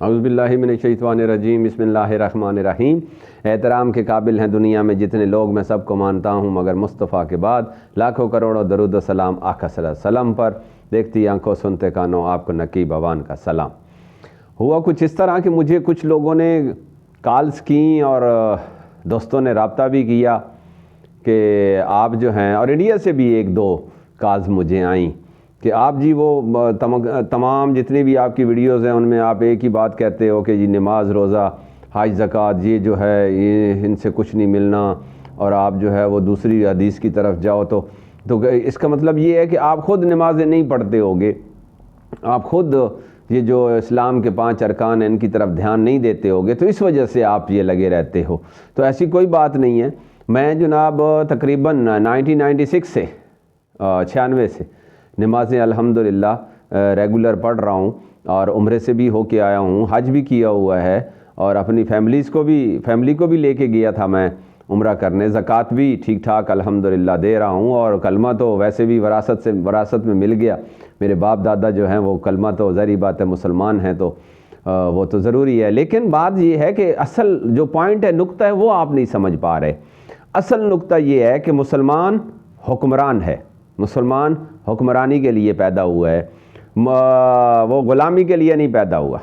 اعوذ باللہ من الشیطان الرجیم، بسم اللہ الرحمن الرحیم۔ احترام کے قابل ہیں دنیا میں جتنے لوگ، میں سب کو مانتا ہوں مگر مصطفیٰ کے بعد لاکھوں کروڑوں درود و سلام آقا صلی اللہ علیہ وسلم پر۔ دیکھتی آنکھوں سنتے کانوں آپ کو نقیب عوان کا سلام۔ ہوا کچھ اس طرح کہ مجھے کچھ لوگوں نے کالز کیں اور دوستوں نے رابطہ بھی کیا کہ آپ جو ہیں، اور انڈیا سے بھی ایک دو کالز مجھے آئیں کہ آپ جی وہ تمام جتنی بھی آپ کی ویڈیوز ہیں ان میں آپ ایک ہی بات کہتے ہو کہ جی نماز، روزہ، حج، زکوٰۃ یہ جو ہے یہ ان سے کچھ نہیں ملنا، اور آپ جو ہے وہ دوسری حدیث کی طرف جاؤ تو اس کا مطلب یہ ہے کہ آپ خود نمازیں نہیں پڑھتے ہوگے، آپ خود یہ جو اسلام کے 5 ارکان ہیں ان کی طرف دھیان نہیں دیتے ہوگے، تو اس وجہ سے آپ یہ لگے رہتے ہو۔ تو ایسی کوئی بات نہیں ہے۔ میں جناب تقریباً 1996 سے 96 سے نمازیں الحمدللہ ریگولر پڑھ رہا ہوں، اور عمرے سے بھی ہو کے آیا ہوں، حج بھی کیا ہوا ہے، اور اپنی فیملی کو بھی لے کے گیا تھا میں عمرہ کرنے۔ زکوٰۃ بھی ٹھیک ٹھاک الحمدللہ دے رہا ہوں، اور کلمہ تو ویسے بھی وراثت میں مل گیا۔ میرے باپ دادا جو ہیں وہ کلمہ تو ظاہری بات ہے مسلمان ہیں، تو وہ تو ضروری ہے۔ لیکن بات یہ ہے کہ اصل جو پوائنٹ ہے، نقطہ ہے، وہ آپ نہیں سمجھ پا رہے۔ اصل نقطہ یہ ہے کہ مسلمان حکمران ہے، مسلمان حکمرانی کے لیے پیدا ہوا ہے، وہ غلامی کے لیے نہیں پیدا ہوا۔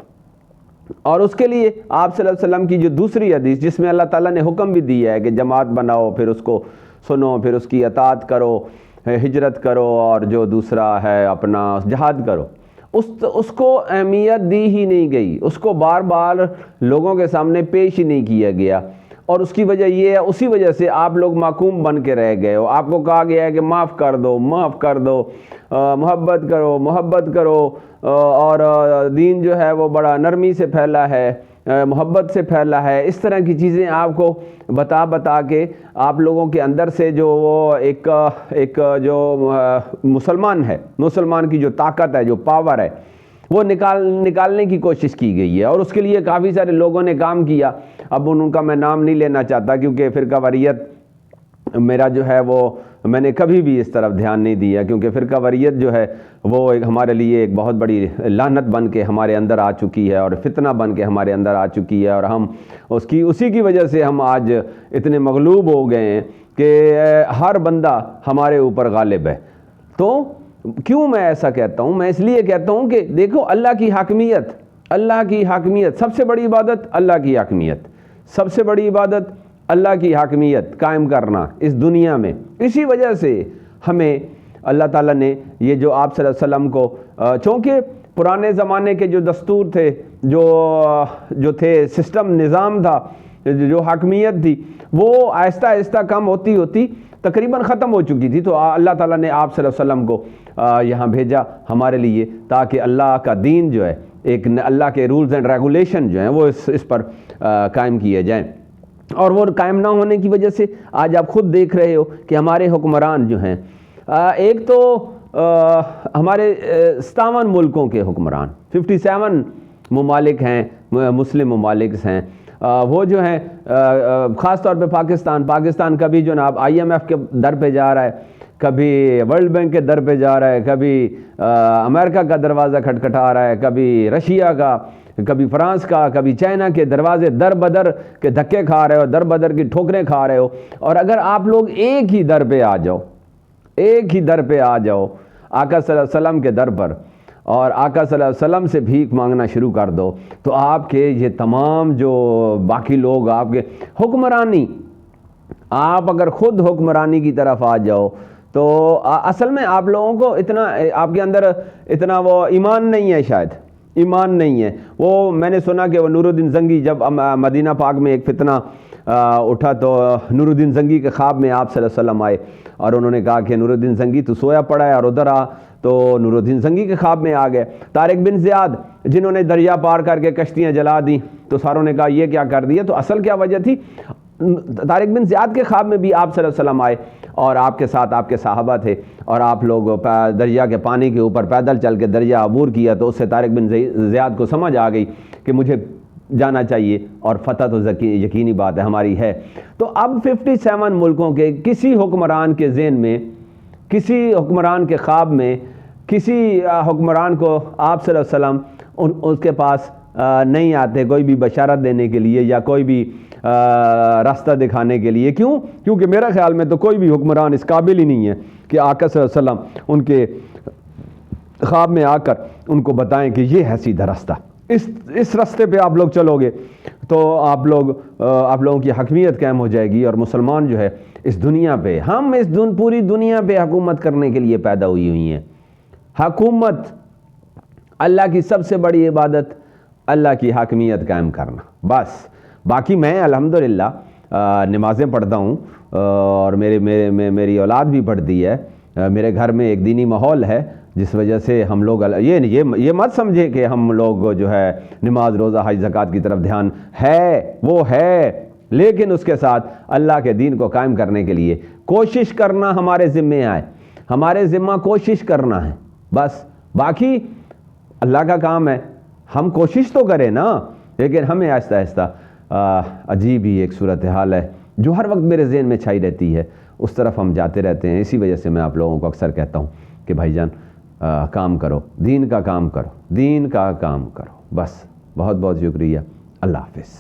اور اس کے لیے آپ صلی اللہ علیہ وسلم کی جو دوسری حدیث جس میں اللہ تعالیٰ نے حکم بھی دیا ہے کہ جماعت بناؤ، پھر اس کو سنو، پھر اس کی اطاعت کرو، ہجرت کرو، اور جو دوسرا ہے اپنا جہاد کرو، اس کو اہمیت دی ہی نہیں گئی، اس کو بار بار لوگوں کے سامنے پیش ہی نہیں کیا گیا۔ اور اس کی وجہ یہ ہے، اسی وجہ سے آپ لوگ معصوم بن کے رہ گئے ہو۔ آپ کو کہا گیا ہے کہ معاف کر دو، محبت کرو، اور دین جو ہے وہ بڑا نرمی سے پھیلا ہے، محبت سے پھیلا ہے۔ اس طرح کی چیزیں آپ کو بتا کے آپ لوگوں کے اندر سے جو وہ ایک جو مسلمان کی جو طاقت ہے، جو پاور ہے، وہ نکالنے کی کوشش کی گئی ہے، اور اس کے لیے کافی سارے لوگوں نے کام کیا۔ اب ان کا میں نام نہیں لینا چاہتا، کیونکہ فرقہ واریت میرا جو ہے وہ میں نے کبھی بھی اس طرف دھیان نہیں دیا، کیونکہ فرقہ واریت جو ہے وہ ہمارے لیے ایک بہت بڑی لعنت بن کے ہمارے اندر آ چکی ہے، اور فتنہ بن کے ہمارے اندر آ چکی ہے، اور ہم اسی کی وجہ سے ہم آج اتنے مغلوب ہو گئے ہیں کہ ہر بندہ ہمارے اوپر غالب ہے۔ تو کیوں میں ایسا کہتا ہوں؟ میں اس لیے کہتا ہوں کہ دیکھو، اللہ کی حاکمیت سب سے بڑی عبادت، اللہ کی حاکمیت سب سے بڑی عبادت، اللہ کی حاکمیت قائم کرنا اس دنیا میں۔ اسی وجہ سے ہمیں اللہ تعالیٰ نے یہ جو آپ صلی اللہ علیہ وسلم کو، چونکہ پرانے زمانے کے جو دستور تھے، جو تھے سسٹم، نظام تھا، جو حاکمیت تھی، وہ آہستہ آہستہ کم ہوتی تقریباً ختم ہو چکی تھی۔ تو اللہ تعالیٰ نے آپ صلی اللہ علیہ وسلم کو یہاں بھیجا ہمارے لیے، تاکہ اللہ کا دین جو ہے، ایک اللہ کے رولز اینڈ ریگولیشن جو ہیں وہ اس پر قائم کیے جائیں۔ اور وہ قائم نہ ہونے کی وجہ سے آج آپ خود دیکھ رہے ہو کہ ہمارے حکمران جو ہیں، ایک تو ہمارے 57 ملکوں کے حکمران، 57 ممالک ہیں، مسلم ممالک ہیں، وہ جو ہیں خاص طور پہ پاکستان کبھی جناب IMF کے در پہ جا رہا ہے، کبھی ورلڈ بینک کے در پہ جا رہا ہے، کبھی امریکہ کا دروازہ کھٹکھٹا رہا ہے، کبھی رشیا کا، کبھی فرانس کا، کبھی چائنا کے دروازے در بدر کے دھکے کھا رہے ہو، در بدر کی ٹھوکریں کھا رہے ہو۔ اور اگر آپ لوگ ایک ہی در پہ آ جاؤ آقا صلی اللہ علیہ وسلم کے در پر، اور آقا صلی اللہ علیہ وسلم سے بھیک مانگنا شروع کر دو، تو آپ کے یہ تمام جو باقی لوگ آپ کے حکمرانی، آپ اگر خود حکمرانی کی طرف آ جاؤ، تو اصل میں آپ لوگوں کو آپ کے اندر اتنا وہ ایمان نہیں ہے، شاید ایمان نہیں ہے۔ وہ میں نے سنا کہ وہ نور الدین زنگی، جب مدینہ پاک میں ایک فتنہ اٹھا، تو نور الدین زنگی کے خواب میں آپ صلی اللہ علیہ وسلم آئے، اور انہوں نے کہا کہ نور الدین زنگی تو سویا پڑا ہے، اور ادھر آ، تو نور الدین زنگی کے خواب میں آ گئے۔ طارق بن زیاد، جنہوں نے دریا پار کر کے کشتیاں جلا دیں، تو ساروں نے کہا یہ کیا کر دیا؟ تو اصل کیا وجہ تھی؟ طارق بن زیاد کے خواب میں بھی آپ صلی اللہ علیہ وسلم آئے، اور آپ کے ساتھ آپ کے صحابہ تھے، اور آپ لوگ دریا کے پانی کے اوپر پیدل چل کے دریا عبور کیا، تو اس سے طارق بن زیاد کو سمجھ آ گئی کہ مجھے جانا چاہیے، اور فتح تو یقینی بات ہے ہماری ہے۔ تو اب 57 ملکوں کے کسی حکمران کے ذہن میں، کسی حکمران کے خواب میں، کسی حکمران کو آپ صلی اللہ علیہ وسلم اس کے پاس نہیں آتے کوئی بھی بشارت دینے کے لیے یا کوئی بھی راستہ دکھانے کے لیے. کیونکہ میرا خیال میں تو کوئی بھی حکمران اس قابل ہی نہیں ہے کہ آقا صلی اللہ علیہ وسلم ان کے خواب میں آ کر ان کو بتائیں کہ یہ ہے سیدھا راستہ, اس راستے پہ آپ لوگ چلو گے تو آپ لوگوں کی حاکمیت قائم ہو جائے گی, اور مسلمان جو ہے اس دنیا پہ, ہم پوری دنیا پہ حکومت کرنے کے لیے پیدا ہوئی ہیں. حکومت اللہ کی سب سے بڑی عبادت, اللہ کی حاکمیت قائم کرنا بس. باقی میں الحمدللہ نمازیں پڑھتا ہوں اور میری اولاد بھی پڑھتی ہے. میرے گھر میں ایک دینی ماحول ہے جس وجہ سے ہم لوگ یہ مت سمجھے کہ ہم لوگ جو ہے نماز روزہ حج زکوٰۃ کی طرف دھیان ہے, وہ ہے, لیکن اس کے ساتھ اللہ کے دین کو قائم کرنے کے لیے کوشش کرنا ہمارے ذمے آئے, ہمارے ذمہ کوشش کرنا ہے بس. باقی اللہ کا کام ہے, ہم کوشش تو کریں نا, لیکن ہمیں آہستہ آہستہ عجیب ہی ایک صورتحال ہے جو ہر وقت میرے ذہن میں چھائی رہتی ہے, اس طرف ہم جاتے رہتے ہیں. اسی وجہ سے میں آپ لوگوں کو اکثر کہتا ہوں کہ بھائی جان کام کرو, دین کا کام کرو, دین کا کام کرو بس. بہت بہت شکریہ. اللہ حافظ.